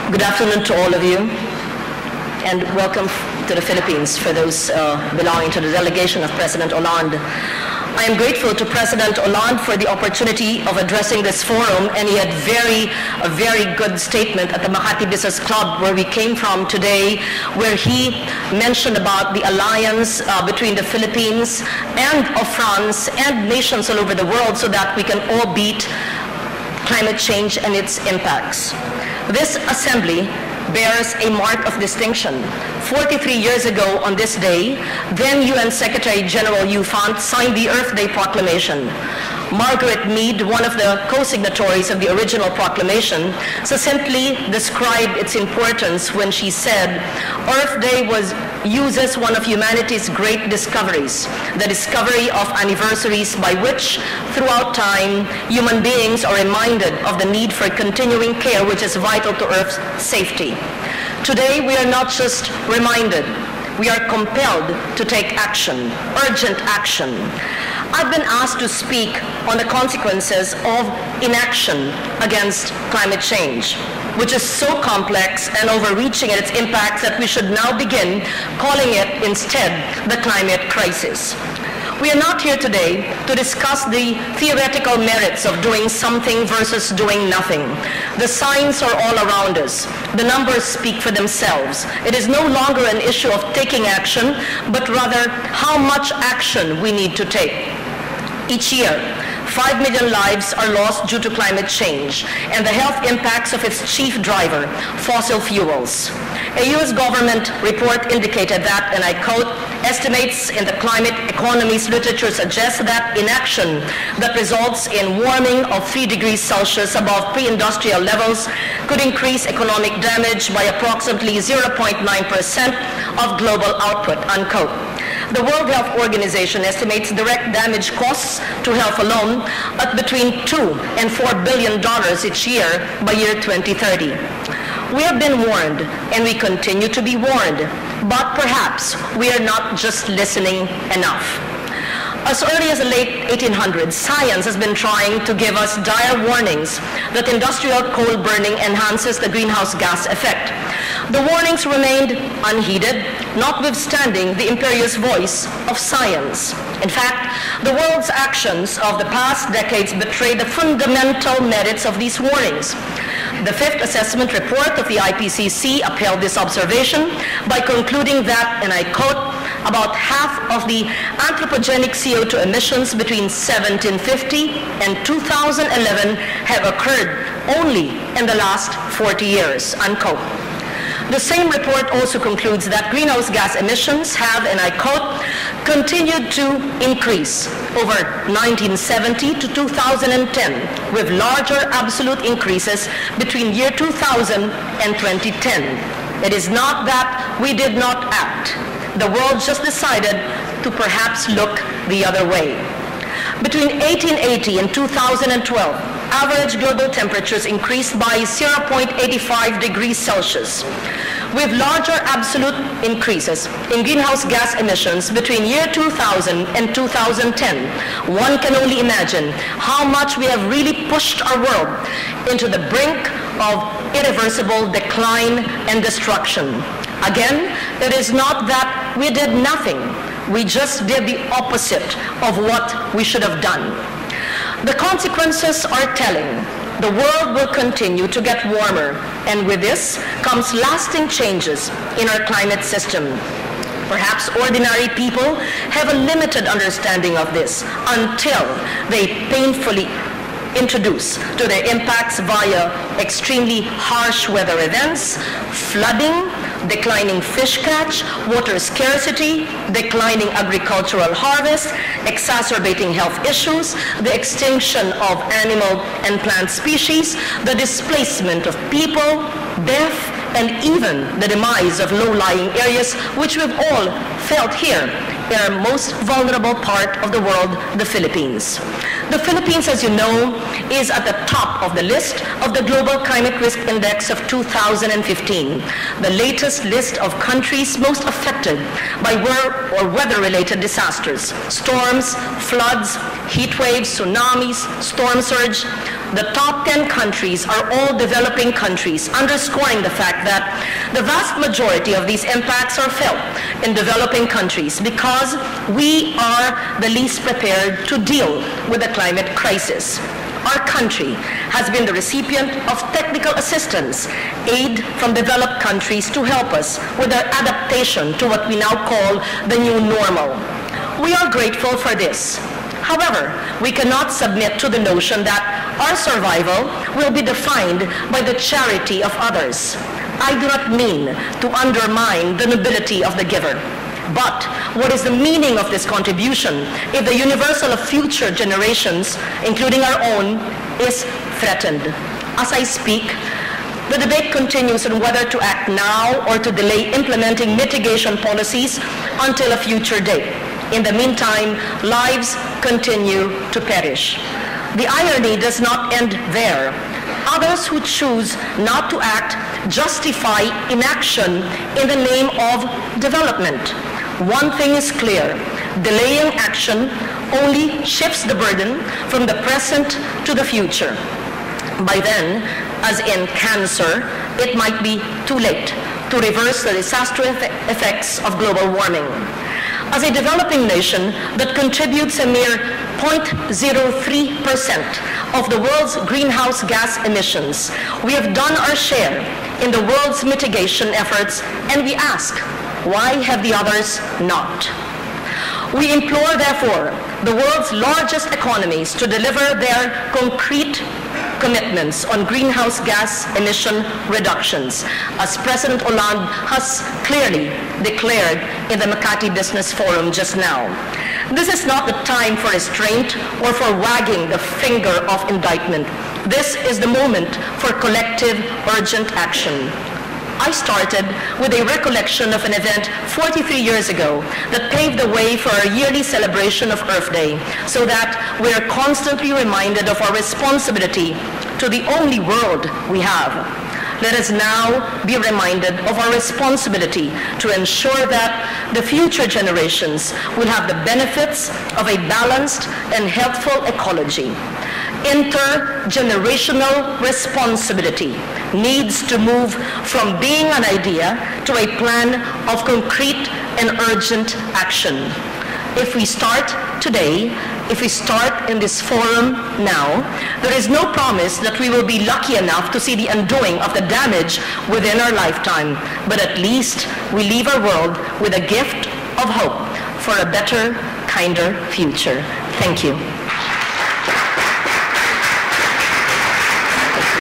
Good afternoon to all of you, and welcome to the Philippines for those belonging to the delegation of President Hollande. I am grateful to President Hollande for the opportunity of addressing this forum, and he had a very good statement at the Makati Business Club where we came from today, where he mentioned about the alliance between the Philippines and of France and nations all over the world so that we can all beat climate change and its impacts. This assembly bears a mark of distinction. 43 years ago on this day, then UN Secretary General U Thant signed the Earth Day Proclamation. Margaret Mead, one of the co-signatories of the original proclamation, succinctly described its importance when she said, Earth Day was used as one of humanity's great discoveries, the discovery of anniversaries by which, throughout time, human beings are reminded of the need for continuing care which is vital to Earth's safety. Today, we are not just reminded, we are compelled to take action, urgent action. I've been asked to speak on the consequences of inaction against climate change, which is so complex and overreaching in its impacts that we should now begin calling it instead the climate crisis. We are not here today to discuss the theoretical merits of doing something versus doing nothing. The signs are all around us. The numbers speak for themselves. It is no longer an issue of taking action, but rather how much action we need to take. Each year, 5 million lives are lost due to climate change and the health impacts of its chief driver, fossil fuels. A U.S. government report indicated that, and I quote, estimates in the climate economy's literature suggest that inaction that results in warming of 3 degrees Celsius above pre-industrial levels could increase economic damage by approximately 0.9% of global output, unquote. The World Health Organization estimates direct damage costs to health alone at between $2 and $4 billion each year by year 2030. We have been warned, and we continue to be warned, but perhaps we are not just listening enough. As early as the late 1800s, science has been trying to give us dire warnings that industrial coal burning enhances the greenhouse gas effect. The warnings remained unheeded, notwithstanding the imperious voice of science. In fact, the world's actions of the past decades betray the fundamental merits of these warnings. The fifth assessment report of the IPCC upheld this observation by concluding that, and I quote, about half of the anthropogenic CO2 emissions between 1750 and 2011 have occurred only in the last 40 years, unquote. The same report also concludes that greenhouse gas emissions have, and I quote, continued to increase over 1970 to 2010, with larger absolute increases between year 2000 and 2010. It is not that we did not act. The world just decided to perhaps look the other way. Between 1880 and 2012, average global temperatures increased by 0.85 degrees Celsius, with larger absolute increases in greenhouse gas emissions between year 2000 and 2010. One can only imagine how much we have really pushed our world into the brink of irreversible decline and destruction. Again, it is not that we did nothing. We just did the opposite of what we should have done. The consequences are telling. The world will continue to get warmer, and with this comes lasting changes in our climate system. Perhaps ordinary people have a limited understanding of this until they painfully introduce to their impacts via extremely harsh weather events, flooding, declining fish catch, water scarcity, declining agricultural harvest, exacerbating health issues, the extinction of animal and plant species, the displacement of people, death, and even the demise of low-lying areas, which we've all felt here in our most vulnerable part of the world, the Philippines. The Philippines, as you know, is at the top of the list of the Global Climate Risk Index of 2015, the latest list of countries most affected by weather-related disasters, storms, floods, heat waves, tsunamis, storm surge. the top 10 countries are all developing countries, underscoring the fact that the vast majority of these impacts are felt in developing countries because we are the least prepared to deal with the climate crisis. Our country has been the recipient of technical assistance, aid from developed countries to help us with our adaptation to what we now call the new normal. We are grateful for this. However, we cannot submit to the notion that our survival will be defined by the charity of others. I do not mean to undermine the nobility of the giver. But what is the meaning of this contribution if the universal of future generations, including our own, is threatened? As I speak, the debate continues on whether to act now or to delay implementing mitigation policies until a future date. In the meantime, lives continue to perish. The irony does not end there. Others who choose not to act justify inaction in the name of development. One thing is clear, delaying action only shifts the burden from the present to the future. By then, as in cancer, it might be too late to reverse the disastrous effects of global warming. As a developing nation that contributes a mere 0.03% of the world's greenhouse gas emissions, we have done our share in the world's mitigation efforts, and we ask, why have the others not? We implore, therefore, the world's largest economies to deliver their concrete commitments on greenhouse gas emission reductions, as President Hollande has clearly declared in the Makati Business Forum just now. This is not the time for restraint or for wagging the finger of indictment. This is the moment for collective, urgent action. I started with a recollection of an event 43 years ago that paved the way for our yearly celebration of Earth Day, so that we are constantly reminded of our responsibility to the only world we have. Let us now be reminded of our responsibility to ensure that the future generations will have the benefits of a balanced and healthful ecology. Intergenerational responsibility needs to move from being an idea to a plan of concrete and urgent action. If we start today, if we start in this forum now, there is no promise that we will be lucky enough to see the undoing of the damage within our lifetime, but at least we leave our world with a gift of hope for a better, kinder future. Thank you.